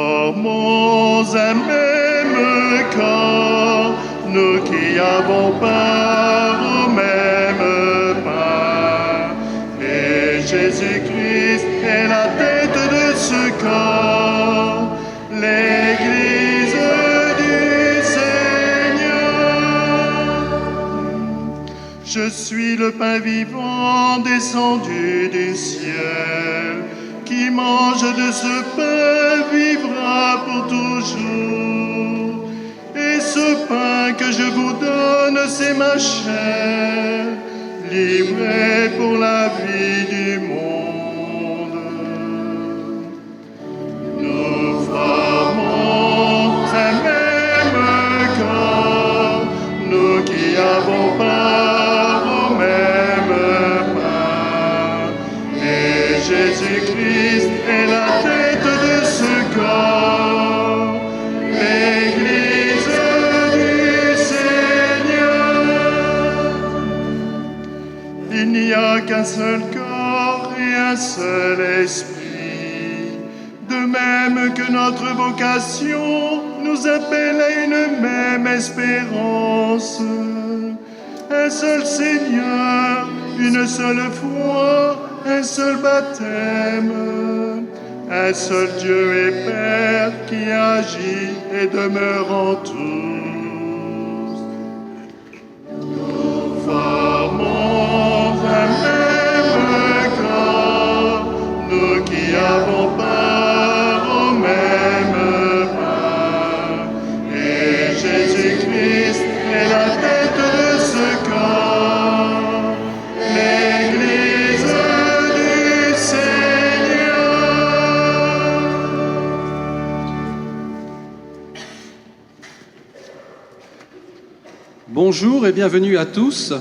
formons un même corps, nous qui avons part au même pain. Et Jésus-Christ est la tête de ce corps, l'Église du Seigneur. Je suis le pain vivant descendu du ciel. Qui mange de ce pain vivra pour toujours. Et ce pain que je vous donne, c'est ma chair, livrée pour la vie du monde. Nous formons un même corps, nous qui avons part au même pain. Et Jésus-Christ est la tête de ce corps, l'Église du Seigneur. Il n'y a qu'un seul corps et un seul esprit. De même que notre vocation nous appelle à une même espérance. Un seul Seigneur, une seule foi, un seul baptême, un seul Dieu et Père qui agit et demeure en tous. Nous formons un même corps, nous qui avons part au même pain. Et Jésus-Christ est la tête de ce corps, l'Église du Seigneur. Bonjour et bienvenue à tous.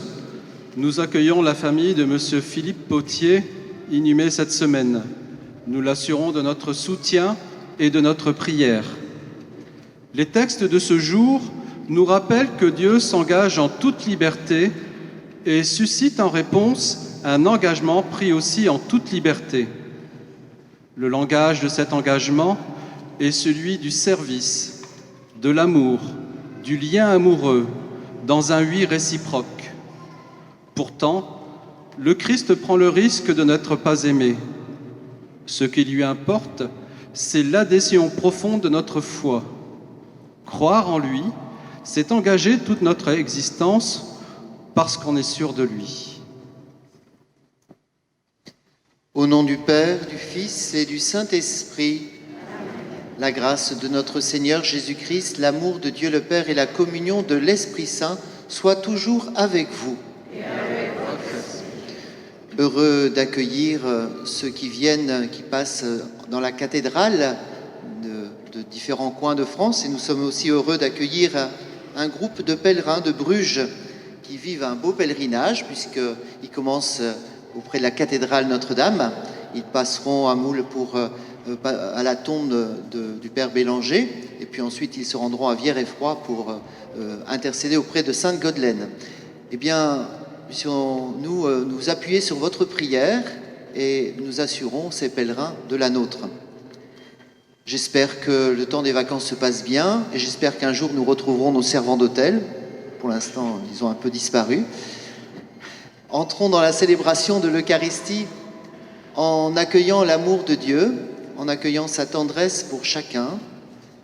Nous accueillons la famille de Monsieur Philippe Potier, inhumé cette semaine. Nous l'assurons de notre soutien et de notre prière. Les textes de ce jour nous rappellent que Dieu s'engage en toute liberté et suscite en réponse un engagement pris aussi en toute liberté. Le langage de cet engagement est celui du service, de l'amour, du lien amoureux, dans un oui réciproque. Pourtant, le Christ prend le risque de n'être pas aimé. Ce qui lui importe, c'est l'adhésion profonde de notre foi. Croire en lui, c'est engager toute notre existence parce qu'on est sûr de lui. Au nom du Père, du Fils et du Saint-Esprit, la grâce de notre Seigneur Jésus-Christ, l'amour de Dieu le Père et la communion de l'Esprit Saint soient toujours avec vous. Heureux d'accueillir ceux qui viennent, qui passent dans la cathédrale de différents coins de France. Et nous sommes aussi heureux d'accueillir un groupe de pèlerins de Bruges qui vivent un beau pèlerinage, puisqu'ils commencent auprès de la cathédrale Notre-Dame. Ils passeront à Moule à la tombe du Père Bélanger, et puis ensuite ils se rendront à Vierre-et-Froid pour intercéder auprès de Sainte Godelaine. Eh bien, puissions-nous nous appuyer sur votre prière et nous assurons ces pèlerins de la nôtre. J'espère que le temps des vacances se passe bien et j'espère qu'un jour nous retrouverons nos servants d'hôtel. Pour l'instant, ils ont un peu disparu. Entrons dans la célébration de l'Eucharistie en accueillant l'amour de Dieu, en accueillant sa tendresse pour chacun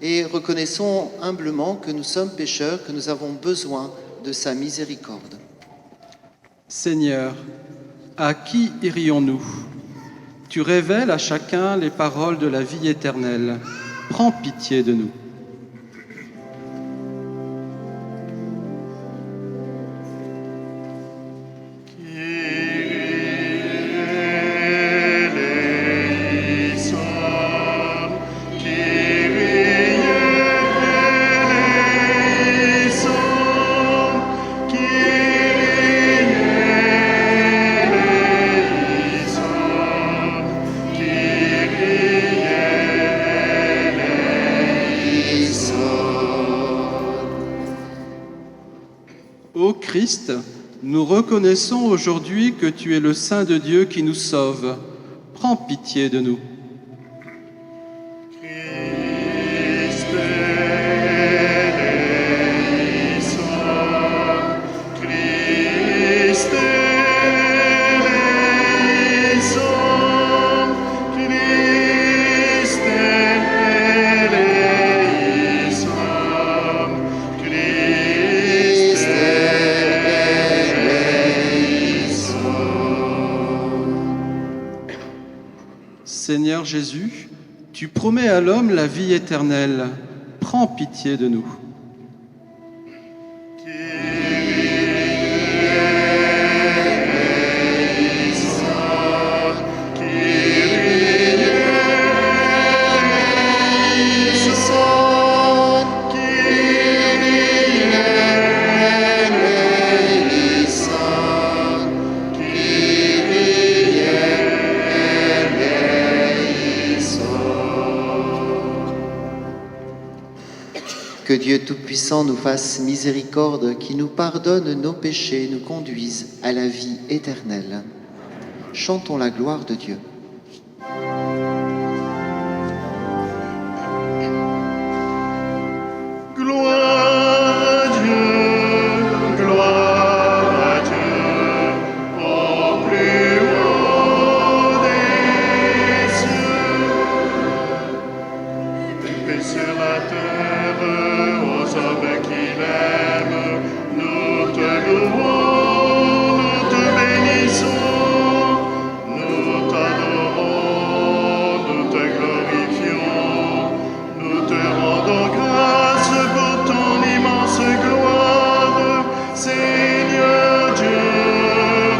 et reconnaissons humblement que nous sommes pécheurs, que nous avons besoin de sa miséricorde. Seigneur, à qui irions-nous ? Tu révèles à chacun les paroles de la vie éternelle. Prends pitié de nous. Ô Christ, nous reconnaissons aujourd'hui que tu es le Saint de Dieu qui nous sauve. Prends pitié de nous. Kyrie Jésus, tu promets à l'homme la vie éternelle. Prends pitié de nous. Que Dieu Tout-Puissant nous fasse miséricorde, qui nous pardonne nos péchés, nous conduise à la vie éternelle. Chantons la gloire de Dieu. Gloire à Dieu, gloire à Dieu, au plus haut des cieux. Paix sur la terre, aux hommes qu'il aime, nous te louons, nous te bénissons, nous t'adorons, nous te glorifions, nous te rendons grâce pour ton immense gloire, Seigneur Dieu,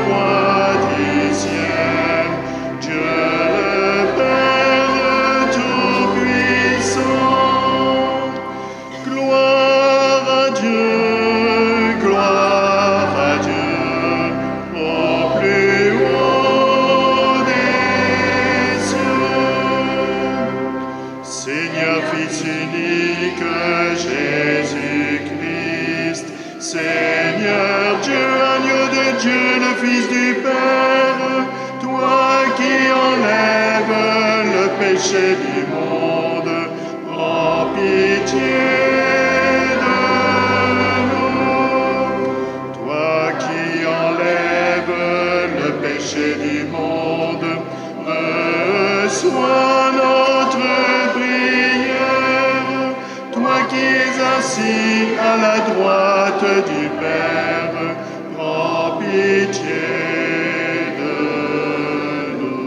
roi du ciel, Dieu le Père Tout-Puissant. Gloire à Dieu, gloire à Dieu, au plus haut des cieux. Seigneur, Fils unique, Jésus-Christ, Seigneur Dieu, agneau de Dieu, le Fils du Père, toi qui enlèves le péché du monde, prends pitié de nous. Toi qui enlèves le péché du monde, reçois notre prière. Toi qui es assis à la droite du Père, prends pitié de nous.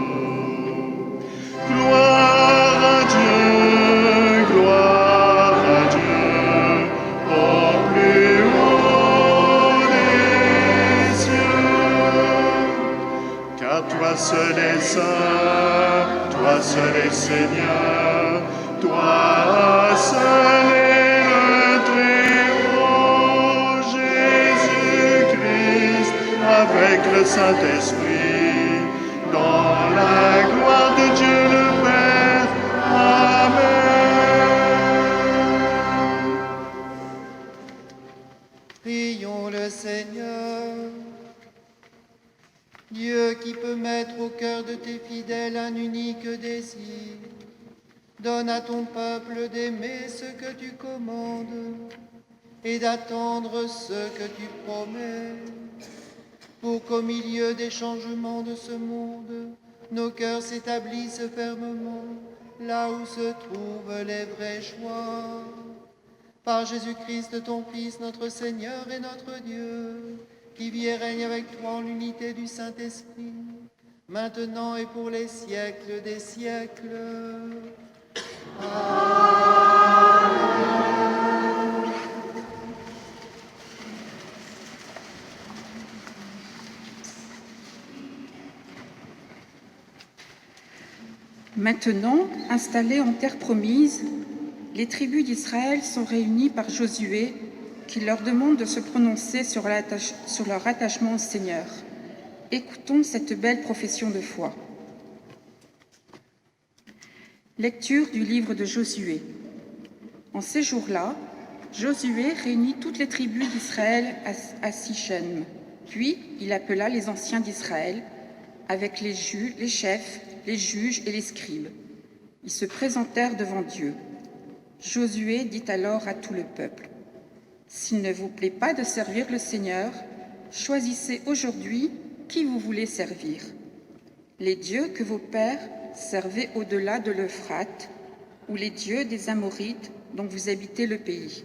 Gloire à Dieu, gloire à Dieu, au plus haut des cieux. Car toi seul est saint, toi seul est Seigneur, toi seul est le Très-Haut, Jésus-Christ, avec le Saint-Esprit, dans la gloire de Dieu le Père. Amen. Prions le Seigneur. Dieu qui peut mettre au cœur de tes fidèles un unique désir, donne à ton peuple d'aimer ce que tu commandes et d'attendre ce que tu promets, pour qu'au milieu des changements de ce monde, nos cœurs s'établissent fermement là où se trouvent les vrais choix. Par Jésus-Christ, ton Fils, notre Seigneur et notre Dieu, qui vit et règne avec toi en l'unité du Saint-Esprit, maintenant et pour les siècles des siècles. Amen. Maintenant, installées en terre promise, les tribus d'Israël sont réunies par Josué, qui leur demande de se prononcer sur leur attachement au Seigneur. Écoutons cette belle profession de foi. Lecture du livre de Josué. En ces jours-là, Josué réunit toutes les tribus d'Israël à Sichem. Puis il appela les anciens d'Israël, avec les chefs, les juges et les scribes. Ils se présentèrent devant Dieu. Josué dit alors à tout le peuple: « S'il ne vous plaît pas de servir le Seigneur, choisissez aujourd'hui qui vous voulez servir. Les dieux que vos pères servaient au-delà de l'Euphrate, ou les dieux des Amorites dont vous habitez le pays.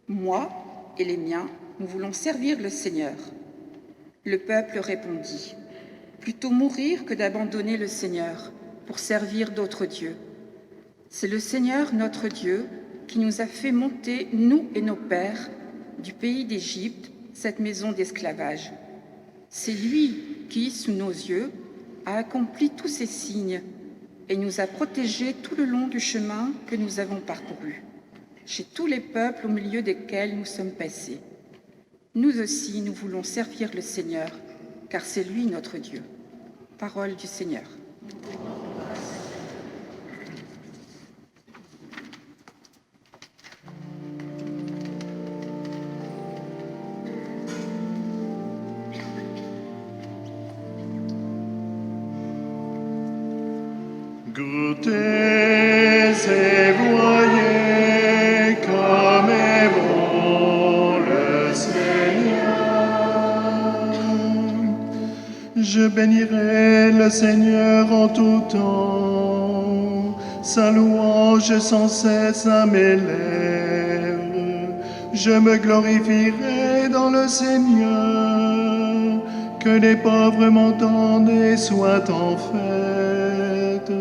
Moi et les miens, nous voulons servir le Seigneur. » Le peuple répondit: « Plutôt mourir que d'abandonner le Seigneur. pour servir d'autres dieux. C'est le Seigneur notre Dieu qui nous a fait monter, nous et nos pères, du pays d'Égypte, cette maison d'esclavage. C'est lui qui, sous nos yeux, a accompli tous ces signes et nous a protégés tout le long du chemin que nous avons parcouru, chez tous les peuples au milieu desquels nous sommes passés. Nous aussi, nous voulons servir le Seigneur, car c'est lui notre Dieu. Parole du Seigneur. Goûtez et voyez comme est bon le Seigneur. Je bénirai le Seigneur en tout temps, sa louange sans cesse à mes lèvres. Je me glorifierai dans le Seigneur, que les pauvres m'entendent et soient en fête.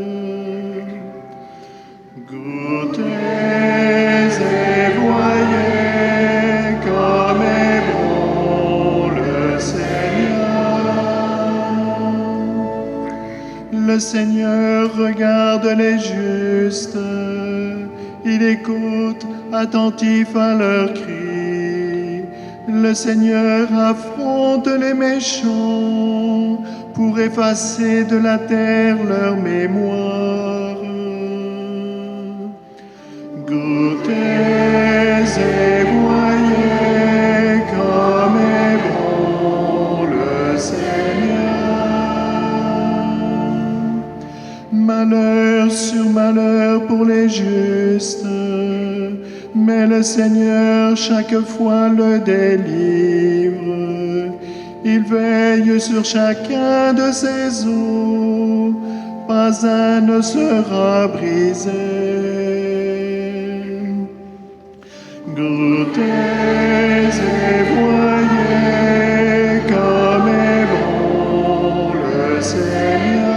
Goûtez et voyez comme est bon le Seigneur. Le Seigneur regarde les justes, il écoute attentif à leurs cris. Le Seigneur affronte les méchants pour effacer de la terre leur mémoire. Goûtez et voyez comme est bon le Seigneur. Malheur sur malheur pour les justes, mais le Seigneur chaque fois le délivre. Il veille sur chacun de ses os, pas un ne sera brisé. Goûtez et voyez comme est bon le Seigneur.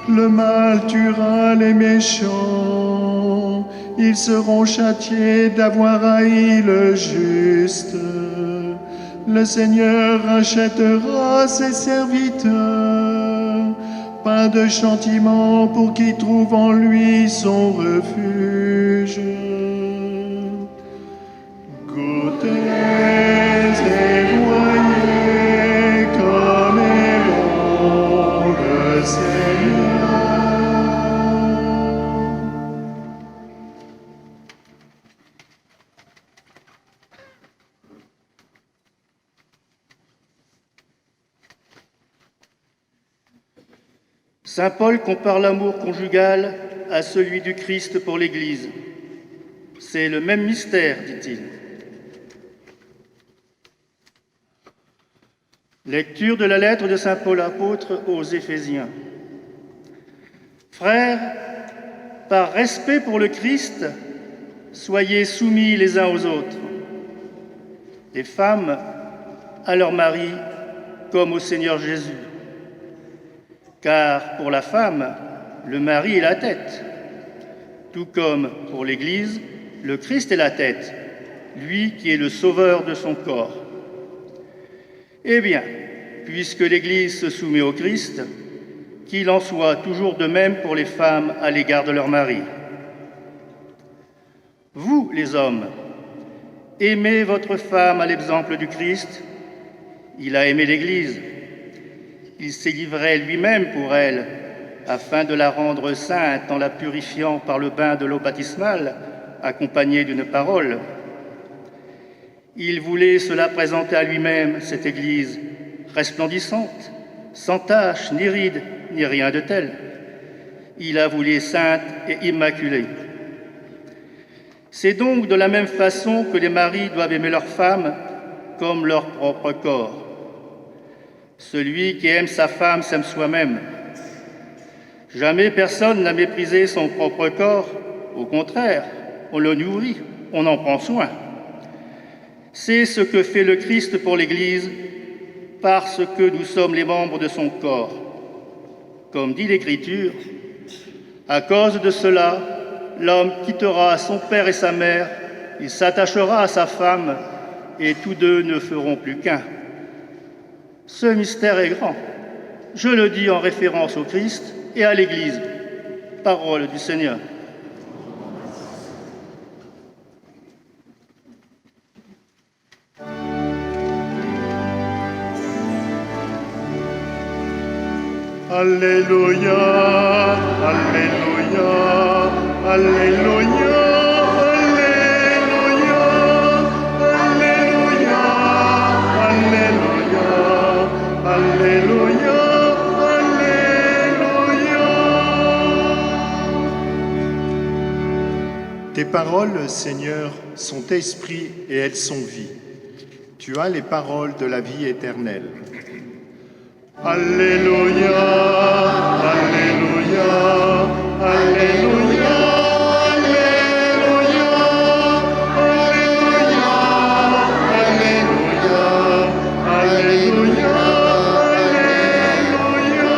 Le mal tuera les méchants, ils seront châtiés d'avoir haï le juste. Le Seigneur rachètera ses serviteurs, pas de châtiment pour qui trouve en lui son refuge. Goûtez et voyez comme est bon le Seigneur. Saint Paul compare l'amour conjugal à celui du Christ pour l'Église. C'est le même mystère, dit-il. Lecture de la lettre de Saint Paul apôtre aux Éphésiens. Frères, par respect pour le Christ, soyez soumis les uns aux autres. Les femmes à leur mari comme au Seigneur Jésus. Car pour la femme, le mari est la tête, tout comme pour l'Église, le Christ est la tête, lui qui est le sauveur de son corps. Eh bien, puisque l'Église se soumet au Christ, qu'il en soit toujours de même pour les femmes à l'égard de leur mari. Vous, les hommes, aimez votre femme à l'exemple du Christ. Il a aimé l'Église. Il s'est livré lui-même pour elle, afin de la rendre sainte en la purifiant par le bain de l'eau baptismale, accompagné d'une parole. Il voulait se la présenter à lui-même, cette Église, resplendissante, sans tache, ni ride, ni rien de tel. Il la voulait sainte et immaculée. C'est donc de la même façon que les maris doivent aimer leurs femmes comme leur propre corps. Celui qui aime sa femme s'aime soi-même. Jamais personne n'a méprisé son propre corps. Au contraire, on le nourrit, on en prend soin. C'est ce que fait le Christ pour l'Église, parce que nous sommes les membres de son corps. comme dit l'Écriture, à cause de cela, l'homme quittera son père et sa mère, il s'attachera à sa femme, et tous deux ne feront plus qu'un. Ce mystère est grand. Je le dis en référence au Christ et à l'Église. Parole du Seigneur. Alléluia, Alléluia, Alléluia, Alléluia, Alléluia, Alléluia, Alléluia, Alléluia. Tes paroles, Seigneur, sont esprit et elles sont vie. Tu as les paroles de la vie éternelle. Alléluia, Alléluia, Alléluia, Alléluia, Alléluia, Alléluia, Alléluia, Alléluia.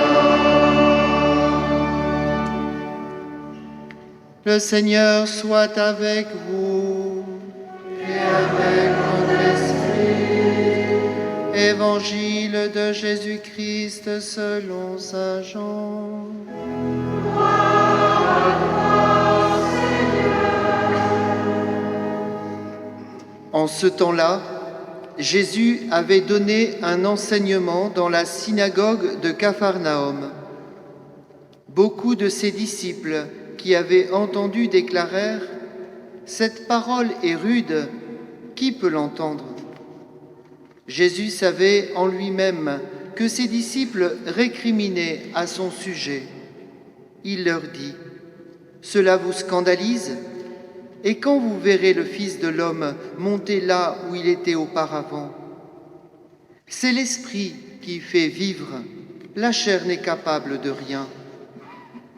Le Seigneur soit avec vous et avec votre esprit. Évangile de Jésus-Christ selon saint Jean. En ce temps-là, Jésus avait donné un enseignement dans la synagogue de Capharnaüm. Beaucoup de ses disciples qui avaient entendu déclarèrent « Cette parole est rude, qui peut l'entendre ?» Jésus savait en lui-même que ses disciples récriminaient à son sujet. Il leur dit « Cela vous scandalise ? Et quand vous verrez le Fils de l'homme monter là où il était auparavant ? C'est l'Esprit qui fait vivre, la chair n'est capable de rien.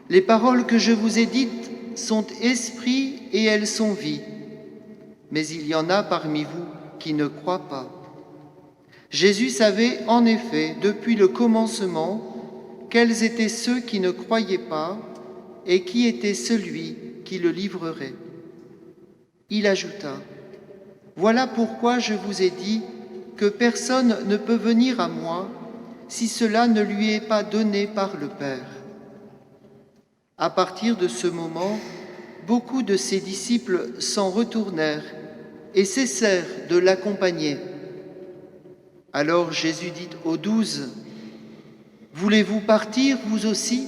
Les paroles que je vous ai dites sont esprit et elles sont vie. Mais il y en a parmi vous qui ne croient pas. » Jésus savait en effet depuis le commencement quels étaient ceux qui ne croyaient pas et qui était celui qui le livrerait. Il ajouta « Voilà pourquoi je vous ai dit que personne ne peut venir à moi si cela ne lui est pas donné par le Père. » À partir de ce moment, beaucoup de ses disciples s'en retournèrent et cessèrent de l'accompagner. Alors Jésus dit aux 12, « Voulez-vous partir, vous aussi ?»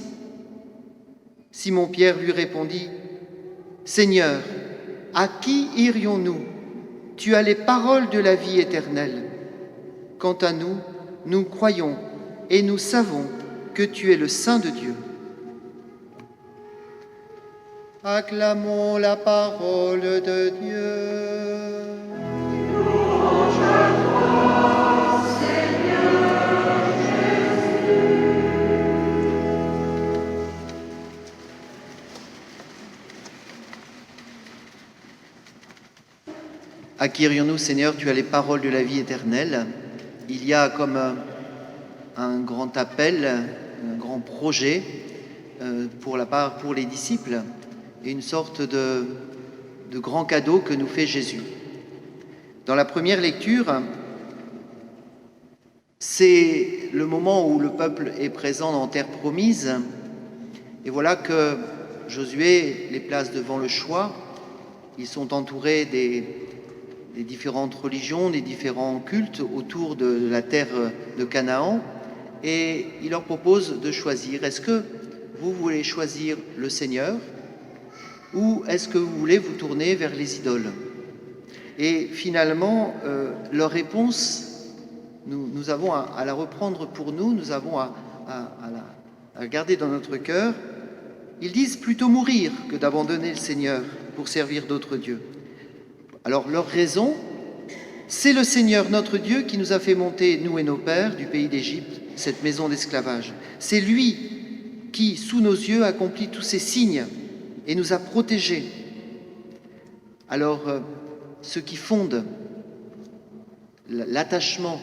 Simon-Pierre lui répondit, « Seigneur, à qui irions-nous ? Tu as les paroles de la vie éternelle. Quant à nous, nous croyons et nous savons que tu es le Saint de Dieu. » Acclamons la parole de Dieu. À qui irions-nous, Seigneur, tu as les paroles de la vie éternelle. Il y a comme un grand appel, un grand projet pour les disciples et une sorte de grand cadeau que nous fait Jésus. Dans la première lecture, c'est le moment où le peuple est présent en terre promise. Et voilà que Josué les place devant le choix. Ils sont entourés des différentes religions, des différents cultes autour de la terre de Canaan, et il leur propose de choisir. Est-ce que vous voulez choisir le Seigneur ou est-ce que vous voulez vous tourner vers les idoles ? Et finalement, leur réponse, nous avons à la reprendre pour nous, nous avons à garder dans notre cœur. Ils disent plutôt mourir que d'abandonner le Seigneur pour servir d'autres dieux. Alors leur raison, c'est le Seigneur notre Dieu qui nous a fait monter, nous et nos pères, du pays d'Égypte, cette maison d'esclavage. C'est lui qui, sous nos yeux, accomplit tous ces signes et nous a protégés. Alors, ce qui fonde l'attachement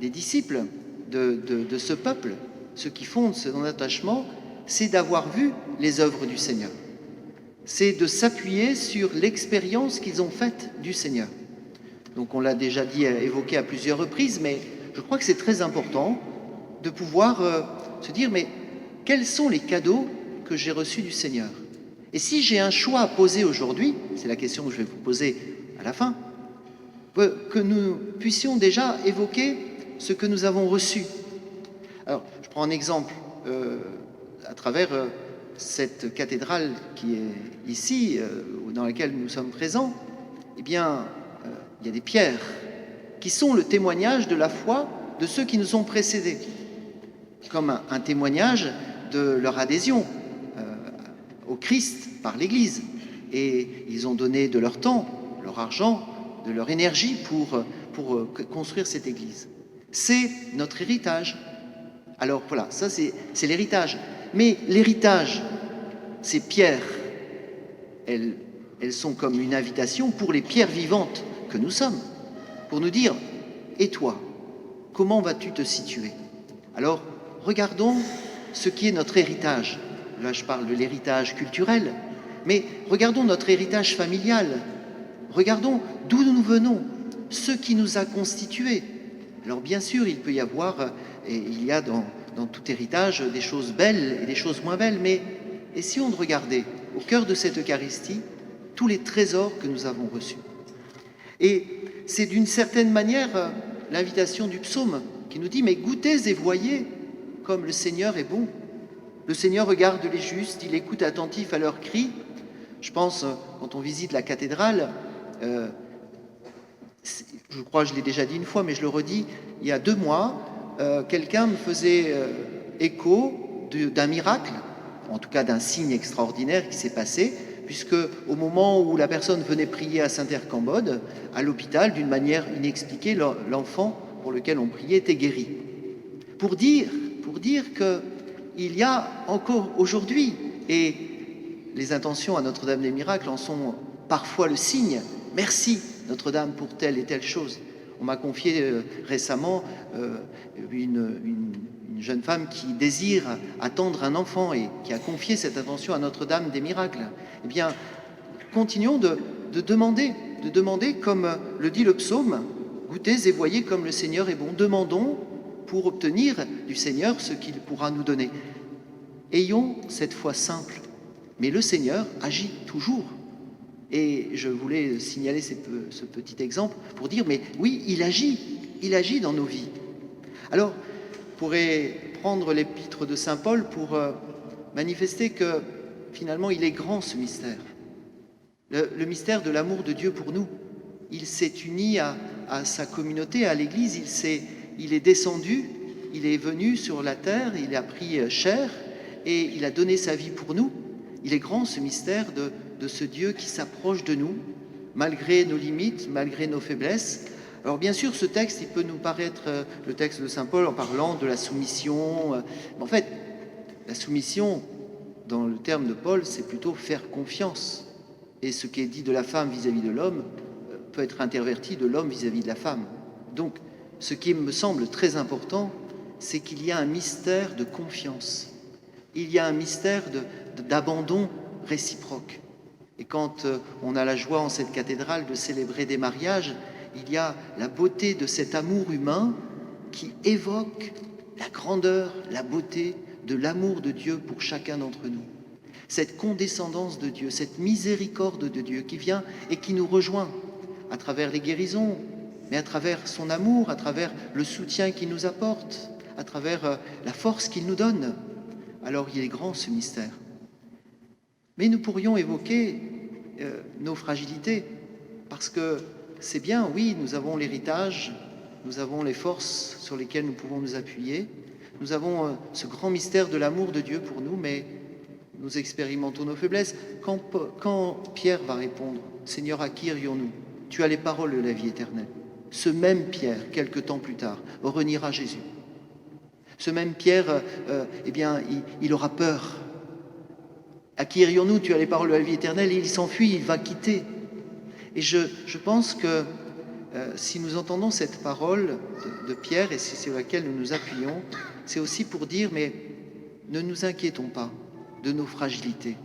des disciples de ce peuple, ce qui fonde son attachement, c'est d'avoir vu les œuvres du Seigneur. C'est de s'appuyer sur l'expérience qu'ils ont faite du Seigneur. Donc on l'a déjà dit, évoqué à plusieurs reprises, mais je crois que c'est très important de pouvoir se dire, mais quels sont les cadeaux que j'ai reçus du Seigneur? Et si j'ai un choix à poser aujourd'hui, c'est la question que je vais vous poser à la fin, que nous puissions déjà évoquer ce que nous avons reçu. Alors, je prends un exemple à travers cette cathédrale qui est ici, dans laquelle nous sommes présents. Eh bien, il y a des pierres qui sont le témoignage de la foi de ceux qui nous ont précédés, comme un témoignage de leur adhésion au Christ par l'Église. Et ils ont donné de leur temps, leur argent, de leur énergie pour construire cette Église. C'est notre héritage. Alors voilà, ça c'est l'héritage. Mais l'héritage, ces pierres, elles sont comme une invitation pour les pierres vivantes que nous sommes, pour nous dire, et toi, comment vas-tu te situer? Alors, regardons ce qui est notre héritage. Là, je parle de l'héritage culturel, mais regardons notre héritage familial. Regardons d'où nous venons, ce qui nous a constitués. Alors, bien sûr, il peut y avoir, et il y a dans tout héritage, des choses belles et des choses moins belles, mais et si on regardait au cœur de cette Eucharistie tous les trésors que nous avons reçus? Et c'est d'une certaine manière l'invitation du psaume qui nous dit « Mais goûtez et voyez comme le Seigneur est bon. Le Seigneur regarde les justes, il écoute attentif à leurs cris. » Je pense, quand on visite la cathédrale, je crois que je l'ai déjà dit une fois, mais je le redis, il y a 2 mois, quelqu'un me faisait écho d'un miracle, en tout cas d'un signe extraordinaire qui s'est passé, puisque au moment où la personne venait prier à Saint-Ercambode, à l'hôpital, d'une manière inexpliquée, l'enfant pour lequel on priait était guéri. Pour dire qu'il y a encore aujourd'hui, et les intentions à Notre-Dame des Miracles en sont parfois le signe. Merci Notre-Dame pour telle et telle chose. On m'a confié récemment une jeune femme qui désire attendre un enfant et qui a confié cette intention à Notre-Dame des Miracles. Eh bien, continuons de demander comme le dit le psaume, « Goûtez et voyez comme le Seigneur est bon ». Demandons pour obtenir du Seigneur ce qu'il pourra nous donner. Ayons cette foi simple, mais le Seigneur agit toujours. Et je voulais signaler ce petit exemple pour dire, mais oui, il agit dans nos vies. Alors, on pourrait prendre l'épître de Saint Paul pour manifester que finalement, il est grand ce mystère. Le mystère de l'amour de Dieu pour nous. Il s'est uni à sa communauté, à l'Église, il est descendu, il est venu sur la terre, il a pris chair et il a donné sa vie pour nous. Il est grand ce mystère de ce Dieu qui s'approche de nous, malgré nos limites, malgré nos faiblesses. Alors bien sûr, ce texte, il peut nous paraître le texte de Saint Paul en parlant de la soumission. Mais en fait, la soumission, dans le terme de Paul, c'est plutôt faire confiance. Et ce qui est dit de la femme vis-à-vis de l'homme peut être interverti de l'homme vis-à-vis de la femme. Donc, ce qui me semble très important, c'est qu'il y a un mystère de confiance. Il y a un mystère d'abandon réciproque. Et quand on a la joie en cette cathédrale de célébrer des mariages, il y a la beauté de cet amour humain qui évoque la grandeur, la beauté de l'amour de Dieu pour chacun d'entre nous. Cette condescendance de Dieu, cette miséricorde de Dieu qui vient et qui nous rejoint à travers les guérisons, mais à travers son amour, à travers le soutien qu'il nous apporte, à travers la force qu'il nous donne. Alors il est grand ce mystère. Mais nous pourrions évoquer nos fragilités, parce que c'est bien, oui, nous avons l'héritage, nous avons les forces sur lesquelles nous pouvons nous appuyer, nous avons ce grand mystère de l'amour de Dieu pour nous, mais nous expérimentons nos faiblesses. Quand Pierre va répondre, « Seigneur, à qui irions-nous? Tu as les paroles de la vie éternelle. » Ce même Pierre, quelque temps plus tard, reniera Jésus. Ce même Pierre, eh bien, il aura peur. À qui irions-nous? Tu as les paroles de la vie éternelle. Et il s'enfuit, il va quitter. Et je pense que si nous entendons cette parole de Pierre, et c'est sur laquelle nous nous appuyons, c'est aussi pour dire, mais ne nous inquiétons pas de nos fragilités.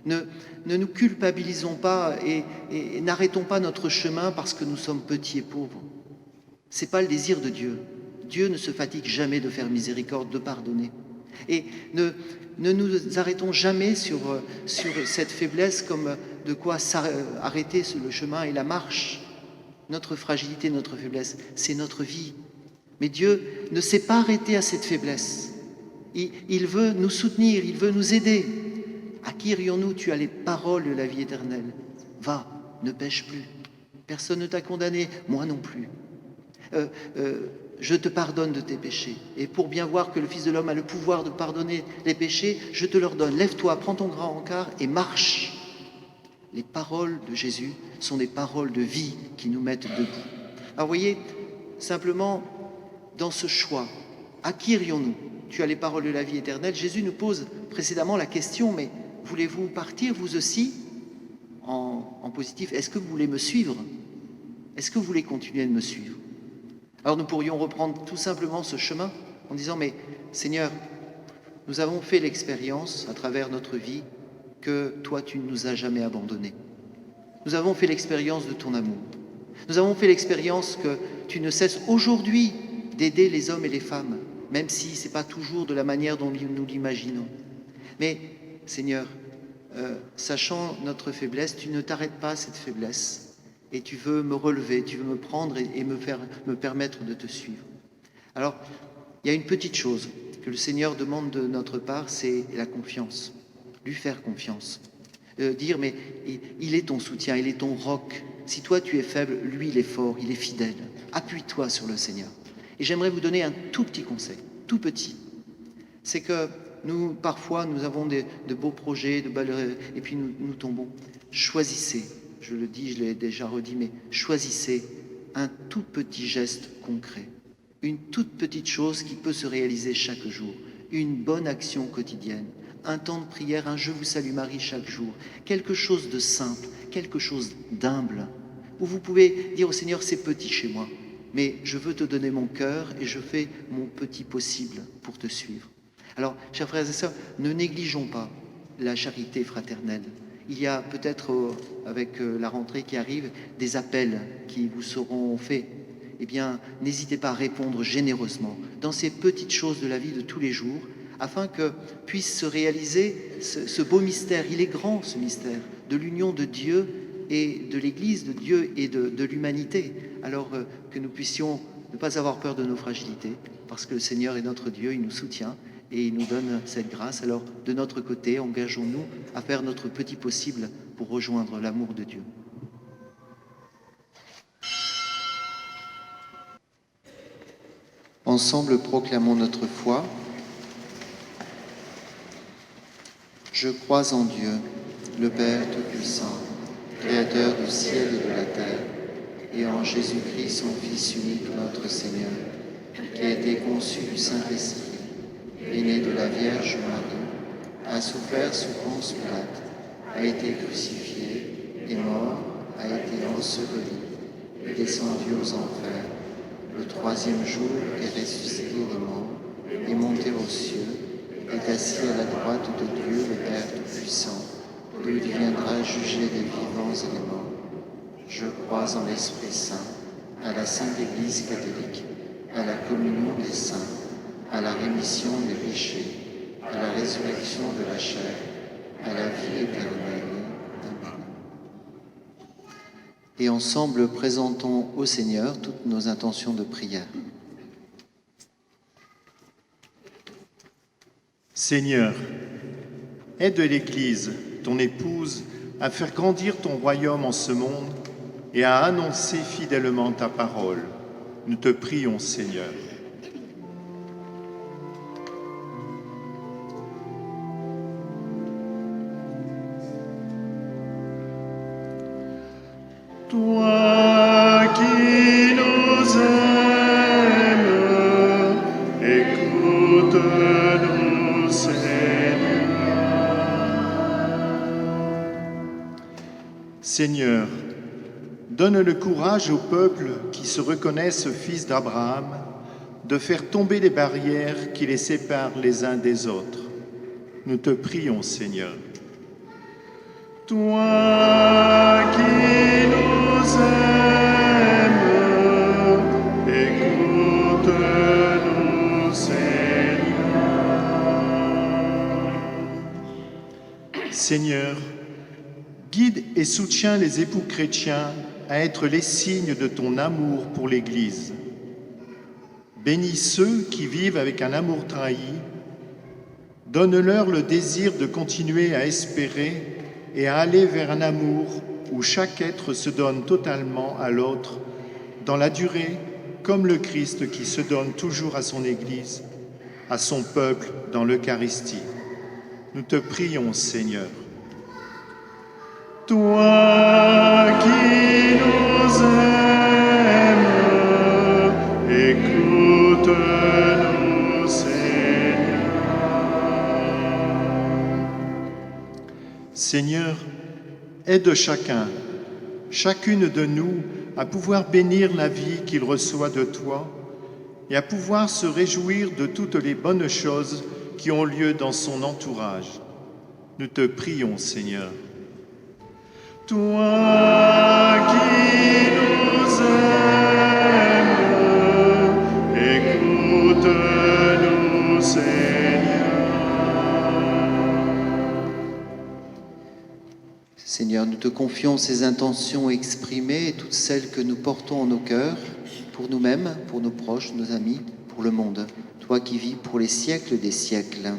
Ne nous culpabilisons pas et n'arrêtons pas notre chemin parce que nous sommes petits et pauvres. Ce n'est pas le désir de Dieu. Dieu ne se fatigue jamais de faire miséricorde, de pardonner. Et ne nous arrêtons jamais sur cette faiblesse comme de quoi arrêter le chemin et la marche. Notre fragilité, notre faiblesse, c'est notre vie. Mais Dieu ne s'est pas arrêté à cette faiblesse. Il veut nous soutenir, il veut nous aider. À qui irions-nous? Tu as les paroles de la vie éternelle. Va, ne pêche plus. Personne ne t'a condamné, moi non plus. Je te pardonne de tes péchés. Et pour bien voir que le Fils de l'homme a le pouvoir de pardonner les péchés, je te leur donne. Lève-toi, prends ton grand encart et marche. Les paroles de Jésus sont des paroles de vie qui nous mettent debout. Alors voyez, simplement, dans ce choix, à qui irions-nous? Tu as les paroles de la vie éternelle. Jésus nous pose précédemment la question, mais voulez-vous partir vous aussi en positif? Est-ce que vous voulez me suivre? Est-ce que vous voulez continuer de me suivre? Alors nous pourrions reprendre tout simplement ce chemin en disant, mais Seigneur, nous avons fait l'expérience à travers notre vie que toi tu ne nous as jamais abandonnés. Nous avons fait l'expérience de ton amour. Nous avons fait l'expérience que tu ne cesses aujourd'hui d'aider les hommes et les femmes, même si ce n'est pas toujours de la manière dont nous l'imaginons. Mais Seigneur, sachant notre faiblesse, tu ne t'arrêtes pas à cette faiblesse. Et tu veux me relever, tu veux me prendre et me permettre de te suivre. Alors, il y a une petite chose que le Seigneur demande de notre part, c'est la confiance. Lui faire confiance. Dire, mais il est ton soutien, il est ton roc. Si toi tu es faible, lui il est fort, il est fidèle. Appuie-toi sur le Seigneur. Et j'aimerais vous donner un tout petit conseil, tout petit. C'est que nous, parfois, nous avons de beaux projets, et puis nous tombons. Choisissez. Je le dis, je l'ai déjà redit, mais choisissez un tout petit geste concret, une toute petite chose qui peut se réaliser chaque jour, une bonne action quotidienne, un temps de prière, un Je vous salue Marie chaque jour, quelque chose de simple, quelque chose d'humble, où vous pouvez dire au Seigneur, c'est petit chez moi, mais je veux te donner mon cœur et je fais mon petit possible pour te suivre. Alors, chers frères et sœurs, ne négligeons pas la charité fraternelle. Il y a peut-être, avec la rentrée qui arrive, des appels qui vous seront faits. Eh bien, n'hésitez pas à répondre généreusement dans ces petites choses de la vie de tous les jours, afin que puisse se réaliser ce beau mystère. Il est grand, ce mystère, de l'union de Dieu et de l'Église, de Dieu et de l'humanité. Alors que nous puissions ne pas avoir peur de nos fragilités, parce que le Seigneur est notre Dieu, il nous soutient. Et il nous donne cette grâce. Alors, de notre côté, engageons-nous à faire notre petit possible pour rejoindre l'amour de Dieu. Ensemble, proclamons notre foi. Je crois en Dieu, le Père Tout-Puissant, Créateur du ciel et de la terre, et en Jésus-Christ, son Fils unique, notre Seigneur, qui a été conçu du Saint-Esprit, est né de la Vierge Marie, a souffert sous Ponce Pilate, a été crucifié, est mort, a été enseveli, est descendu aux enfers, le troisième jour est ressuscité des morts, est monté aux cieux, est assis à la droite de Dieu le Père Tout-Puissant, d'où il viendra juger les vivants et les morts. Je crois en l'Esprit Saint, à la Sainte Église catholique, à la communion des saints, à la rémission des péchés, à la résurrection de la chair, à la vie éternelle. Amen. Et ensemble, présentons au Seigneur toutes nos intentions de prière. Seigneur, aide l'Église, ton épouse, à faire grandir ton royaume en ce monde et à annoncer fidèlement ta parole. Nous te prions, Seigneur. Toi qui nous aimes, écoute-nous, Seigneur, donne le courage au peuple qui se reconnaissent fils d'Abraham de faire tomber les barrières qui les séparent les uns des autres. Nous te prions, Seigneur. Toi qui nous aimes, écoute-nous, Seigneur. Seigneur, guide et soutiens les époux chrétiens à être les signes de ton amour pour l'Église. Bénis ceux qui vivent avec un amour trahi. Donne-leur le désir de continuer à espérer et à aller vers un amour où chaque être se donne totalement à l'autre, dans la durée, comme le Christ qui se donne toujours à son Église, à son peuple dans l'Eucharistie. Nous te prions, Seigneur. Toi qui nous aimes, écoute-nous, Seigneur. Seigneur, aide chacune de nous à pouvoir bénir la vie qu'il reçoit de toi et à pouvoir se réjouir de toutes les bonnes choses qui ont lieu dans son entourage. Nous te prions, Seigneur. Toi qui nous aimes, écoute-nous, Seigneur. Seigneur, nous te confions ces intentions exprimées et toutes celles que nous portons en nos cœurs, pour nous-mêmes, pour nos proches, nos amis, pour le monde. Toi qui vis pour les siècles des siècles.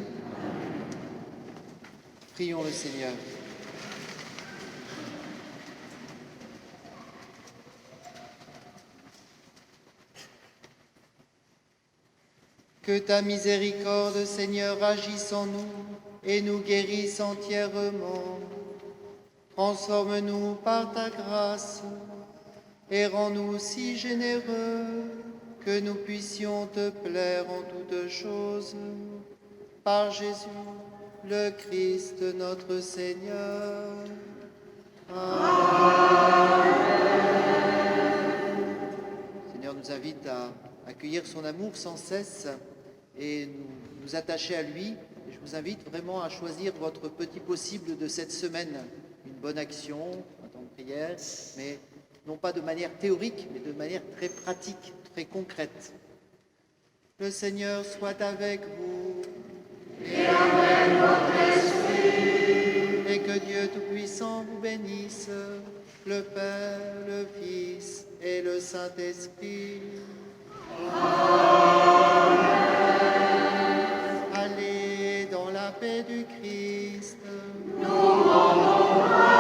Prions le Seigneur. Que ta miséricorde, Seigneur, agisse en nous et nous guérisse entièrement. Transforme-nous par ta grâce et rends-nous si généreux que nous puissions te plaire en toutes choses. Par Jésus, le Christ, notre Seigneur. Amen. Le Seigneur nous invite à accueillir son amour sans cesse et nous attacher à lui. Et je vous invite vraiment à choisir votre petit possible de cette semaine. Une bonne action, un temps de prière, mais non pas de manière théorique, mais de manière très pratique, très concrète. Le Seigneur soit avec vous. Et avec votre esprit. Et que Dieu Tout-Puissant vous bénisse, le Père, le Fils et le Saint-Esprit. Amen. Allez dans la paix du Christ. Nous rendons gloire.